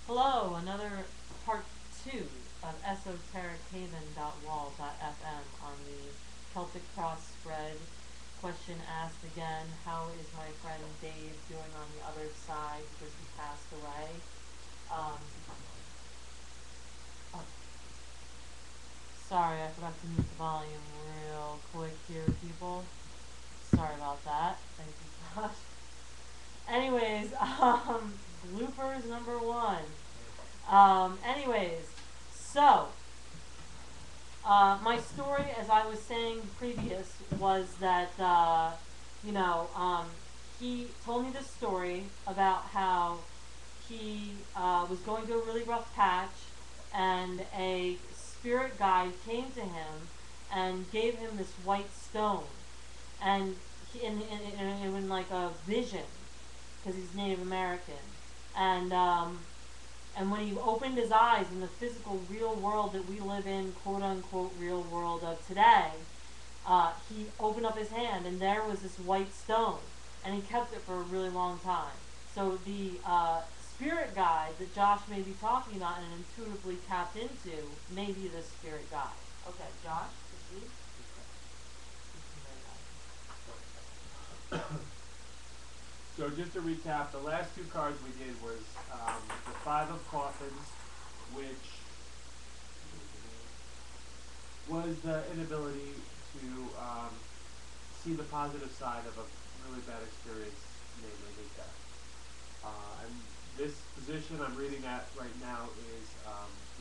Hello, another part 2 of esoterichaven.wall.fm on the Celtic cross spread. Question asked again, how is my friend Dave doing on the other side because he passed away? Um, oh, sorry, I forgot to mute the volume real quick here, people. Sorry about that. Thank you, Josh. Anyways, bloopers number 1. Anyways, so my story, as I was saying previous, was that he told me this story about how he was going through a really rough patch, and a spirit guide came to him and gave him this white stone, and in like a vision, because he's Native American, and and when he opened his eyes in the physical real world that we live in, quote unquote real world of today, he opened up his hand and there was this white stone, and he kept it for a really long time. So the spirit guide that Josh may be talking about and intuitively tapped into may be the spirit guide. Okay, Josh, proceed. So just to recap, the last two cards we did was the Five of Coffins, which was the inability to see the positive side of a really bad experience, namely his death. And this position I'm reading at right now is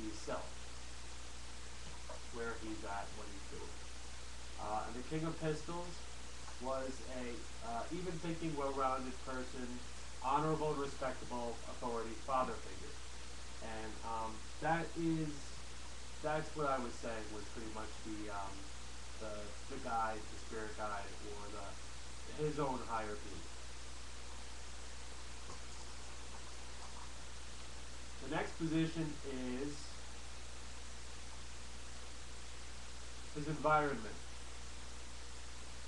the self, where he's at, what he's doing. And the King of Pistols was a even-thinking, well-rounded person, honorable and respectable authority father figure. And that's what I was saying was pretty much the guide, the spirit guide, or his own higher being. The next position is his environment.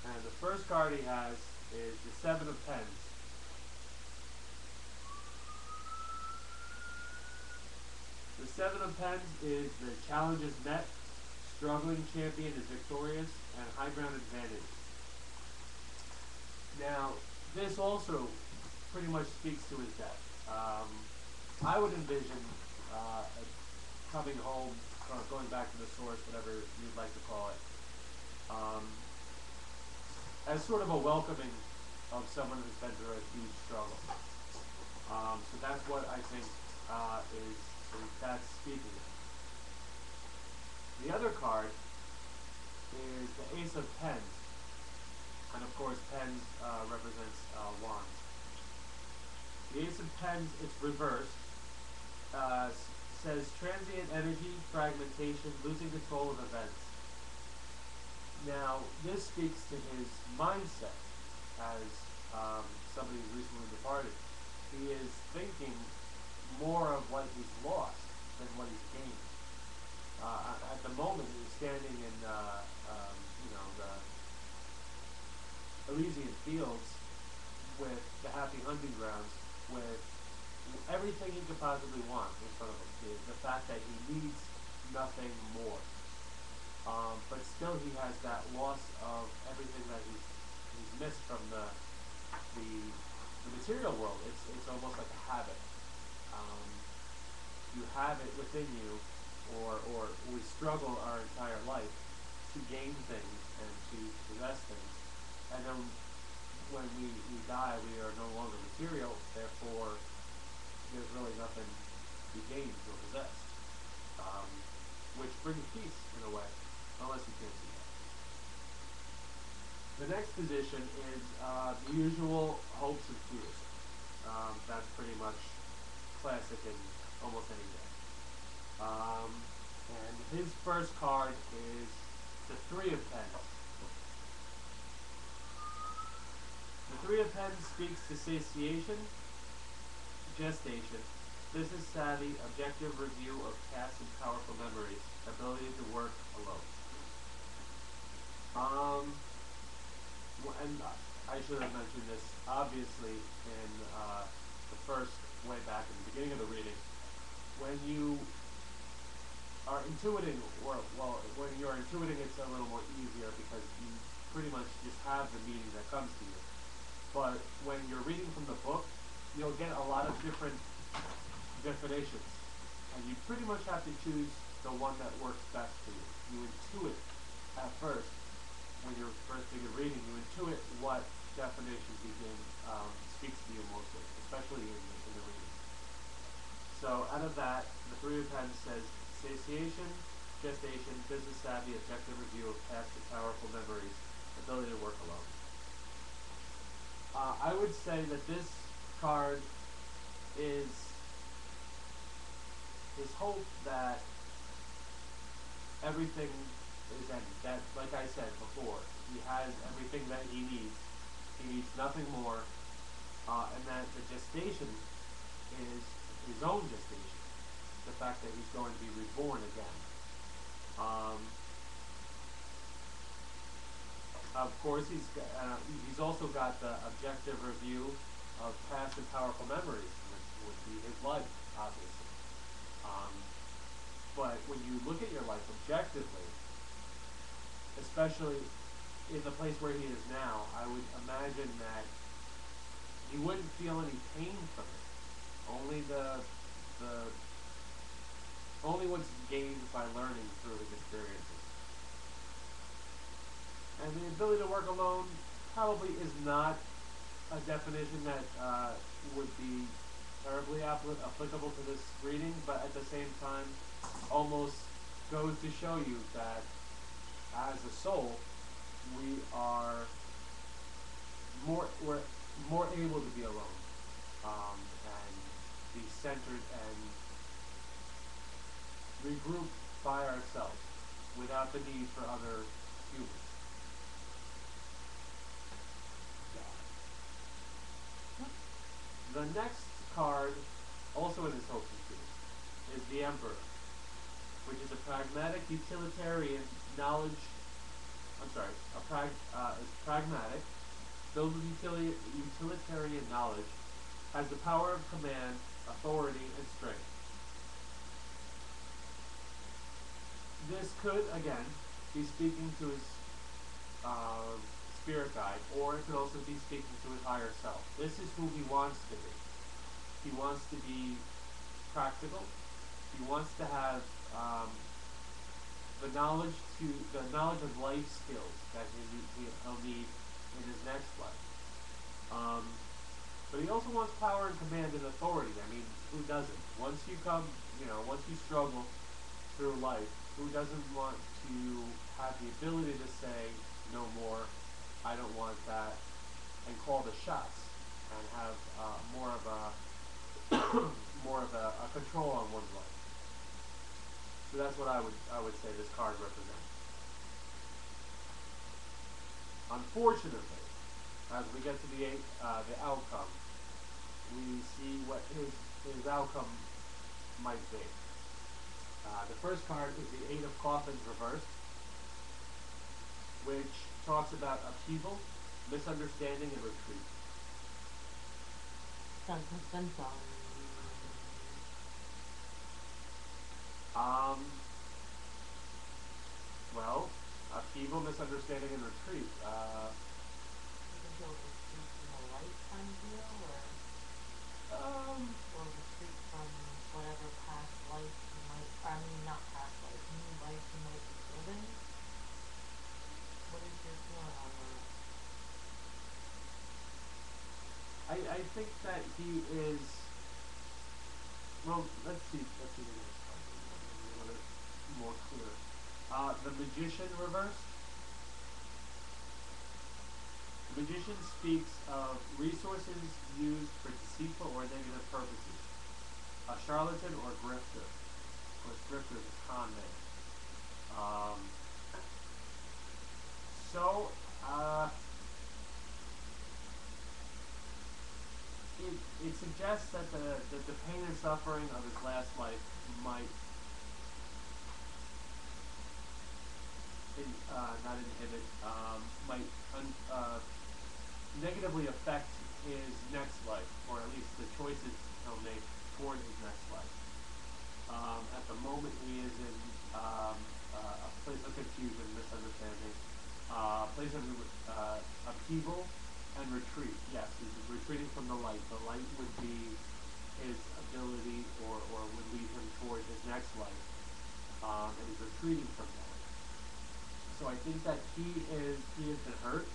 And the first card he has is the Seven of Pens. The Seven of Pens is the challenge is met, struggling champion is victorious, and high ground advantage. Now, this also pretty much speaks to his death. I would envision coming home, or going back to the source, whatever you'd like to call it, as sort of a welcoming of someone who's been through a huge struggle. So that's what I think is that's speaking of. The other card is the Ace of Pens, and of course Pens represents wands. The Ace of Pens, it's reversed, says transient energy, fragmentation, losing control of events. Now, this speaks to his mindset as somebody who's recently departed. He is thinking more of what he's lost than what he's gained. At the moment, he's standing in the Elysian fields with the happy hunting grounds, with everything he could possibly want in front of him. The fact that he needs nothing more. But still he has that loss of everything that he's missed from the material world. It's almost like a habit. You have it within you, or we struggle our entire life to gain things and to possess things. And then when we die, we are no longer material, therefore there's really nothing to be gained or possessed. Which brings peace in a way, unless you can't see that. The next position is the usual hopes and fears. That's pretty much classic in almost any day. And his first card is the Three of Pens. The Three of Pens speaks to satiation, gestation, business savvy, objective review of past and powerful memories, ability to work alone. And I should have mentioned this, obviously, in the first, way back in the beginning of the reading, when you are intuiting, or well, when you're intuiting, it's a little more easier because you pretty much just have the meaning that comes to you. But when you're reading from the book, you'll get a lot of different definitions, and you pretty much have to choose the one that works best for you. You intuit at first when you're first begin reading. You intuit what definition speaks to you mostly, especially in the reading. So out of that, the Three of Pens says satiation, gestation, business savvy, objective review of past and powerful memories, ability to work alone. I would say that this card is his hope that everything is ended. That, like I said before, he has everything that he needs. He needs nothing more, and that the gestation is his own gestation. The fact that he's going to be reborn again. Um, of course, he's also got the objective review of past and powerful memories, which would be his life, obviously. Um, but when you look at your life objectively, especially in the place where he is now, I would imagine that he wouldn't feel any pain from it. Only the only what's gained by learning through his experiences. And the ability to work alone probably is not a definition that would be terribly applicable to this reading, but at the same time, almost goes to show you that as a soul, we're more able to be alone, and be centered and regroup by ourselves without the need for other humans. The next card, also in his hopes and fears, is the Emperor, which is a pragmatic utilitarian knowledge. I'm sorry, is pragmatic, filled with utilitarian knowledge, has the power of command, authority, and strength. This could, again, be speaking to his spirit guide, or it could also be speaking to his higher self. This is who he wants to be. He wants to be practical. He wants to have the knowledge of life skills that he'll need in his next life. But he also wants power and command and authority. I mean, who doesn't? Once you struggle through life, who doesn't want to have the ability to say no more, I don't want that, and call the shots and have more of a control on one's life. So that's what I would say this card represents. Unfortunately, as we get to the outcome, we see what his outcome might be. The first card is the Eight of Coffins reversed, which talks about upheaval, misunderstanding, and retreat. Dun, dun, dun, dun. Well, upheaval, misunderstanding, and retreat. You think he'll retreat from a lifetime deal, or retreat from whatever past life he might, not past life, new life he might be living? What is your feeling on that? I think that he is. Well, let's see the next card. A little bit more clear. The Magician reversed. The Magician speaks of resources used for deceitful or negative purposes. A charlatan or grifter. Of course, grifter is a con man. So, it suggests that the pain and suffering of his last life might not inhibit, negatively affect his next life, or at least the choices he'll make toward his next life. At the moment, he is in a place of confusion, misunderstanding, place of upheaval and retreat. Yes, he's retreating from the light. The light would be his ability, or would lead him toward his next life, and he's retreating from that. So I think that he has been hurt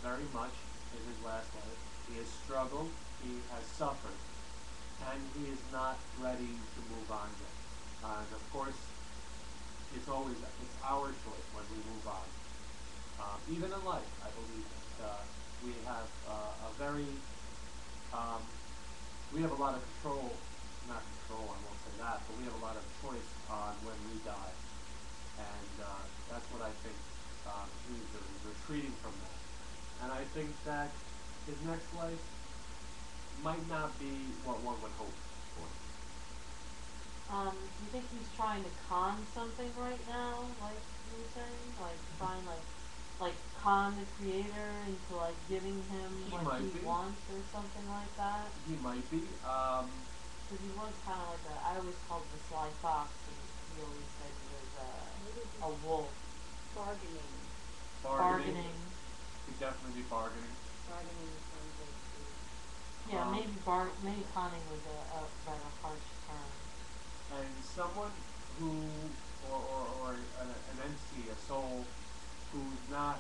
very much in his last life. He has struggled. He has suffered, and he is not ready to move on yet. And of course, it's our choice when we move on. Even in life, I believe that we have a very um, we have a lot of control, not control, I won't say that, but we have a lot of choice on when we die, and that's what I think he's doing, he's retreating from that. And I think that his next life might not be what one would hope for. Do you think he's trying to con something right now, like you were saying? Like trying like con the creator into like giving him He what might he be. wants or something like that? He might be. Because he was kind of like I always called him the sly fox, and he always said he was Maybe a he's wolf. bargaining. Bargaining. Bargaining. Could definitely be bargaining. Bargaining sounds like Yeah, Um, maybe conning was a rather harsh term. and someone who, or an entity, a soul, who's not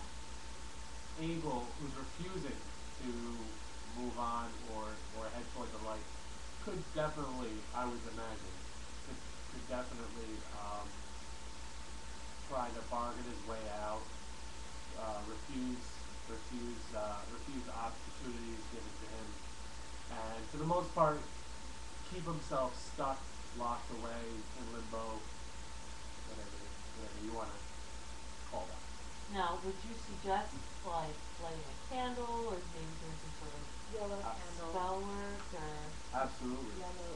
who's refusing to move on, or head toward the light, could definitely, I would imagine, could definitely try to bargain his way out, refuse opportunities given to him, and for the most part, keep himself stuck, locked away in limbo, whatever you want to call that. Now, would you suggest like lighting a candle, or maybe doing some sort of yellow Abs- candle. spell work, or Absolutely. Yellow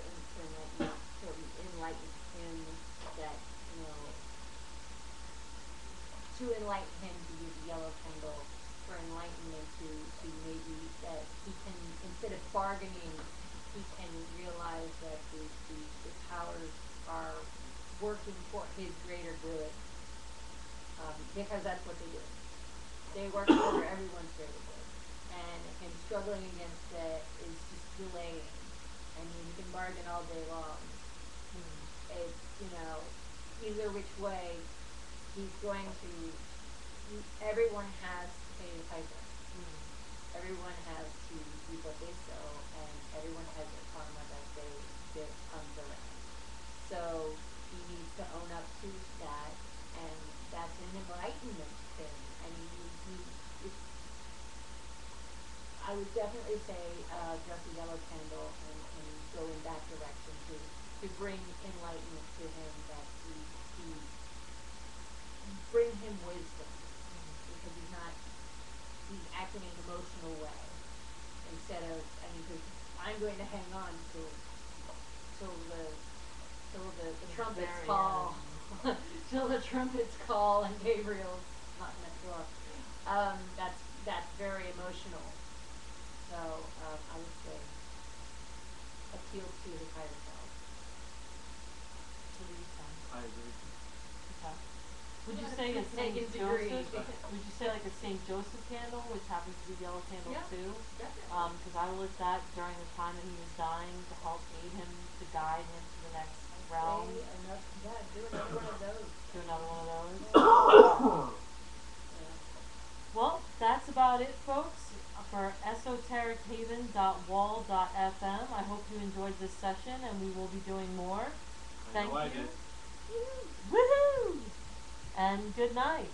to enlighten him that, to enlighten him to use a yellow candle for enlightenment to maybe that he can, instead of bargaining, he can realize that the powers are working for his greater good, because that's what they do. They work for everyone's greater good, and him struggling against it is just delaying. I mean, you can bargain all day long. It's, either which way, he's going to, everyone has to pay the piper. Everyone has to reap what they sow, and everyone has their karma that comes around. So he needs to own up to that, and that's an enlightenment thing. I mean, it's, I would definitely say dress a yellow candle and go in that direction to bring enlightenment to him, that he bring him wisdom, because he's acting in an emotional way instead of, because I'm going to hang on till the trumpets very call, till the trumpets call and Gabriel's knocking at the door. That's very emotional. So I would say appeal to his higher self. what do you think? I agree. Okay. Would you Yeah, say a it's Saint taken degree. Joseph? Would you say like a Saint Joseph candle, which happens to be yellow candle Yeah. too? Definitely. Because I lit that during the time that he was dying to help aid him, to guide him to the next realm. Do another one of those. Do another one of those. Yeah. Well, that's about it, folks, for esoterichaven.wall.fm. I hope you enjoyed this session, and we will be doing more. I Thank know I you. did. Woohoo! And good night.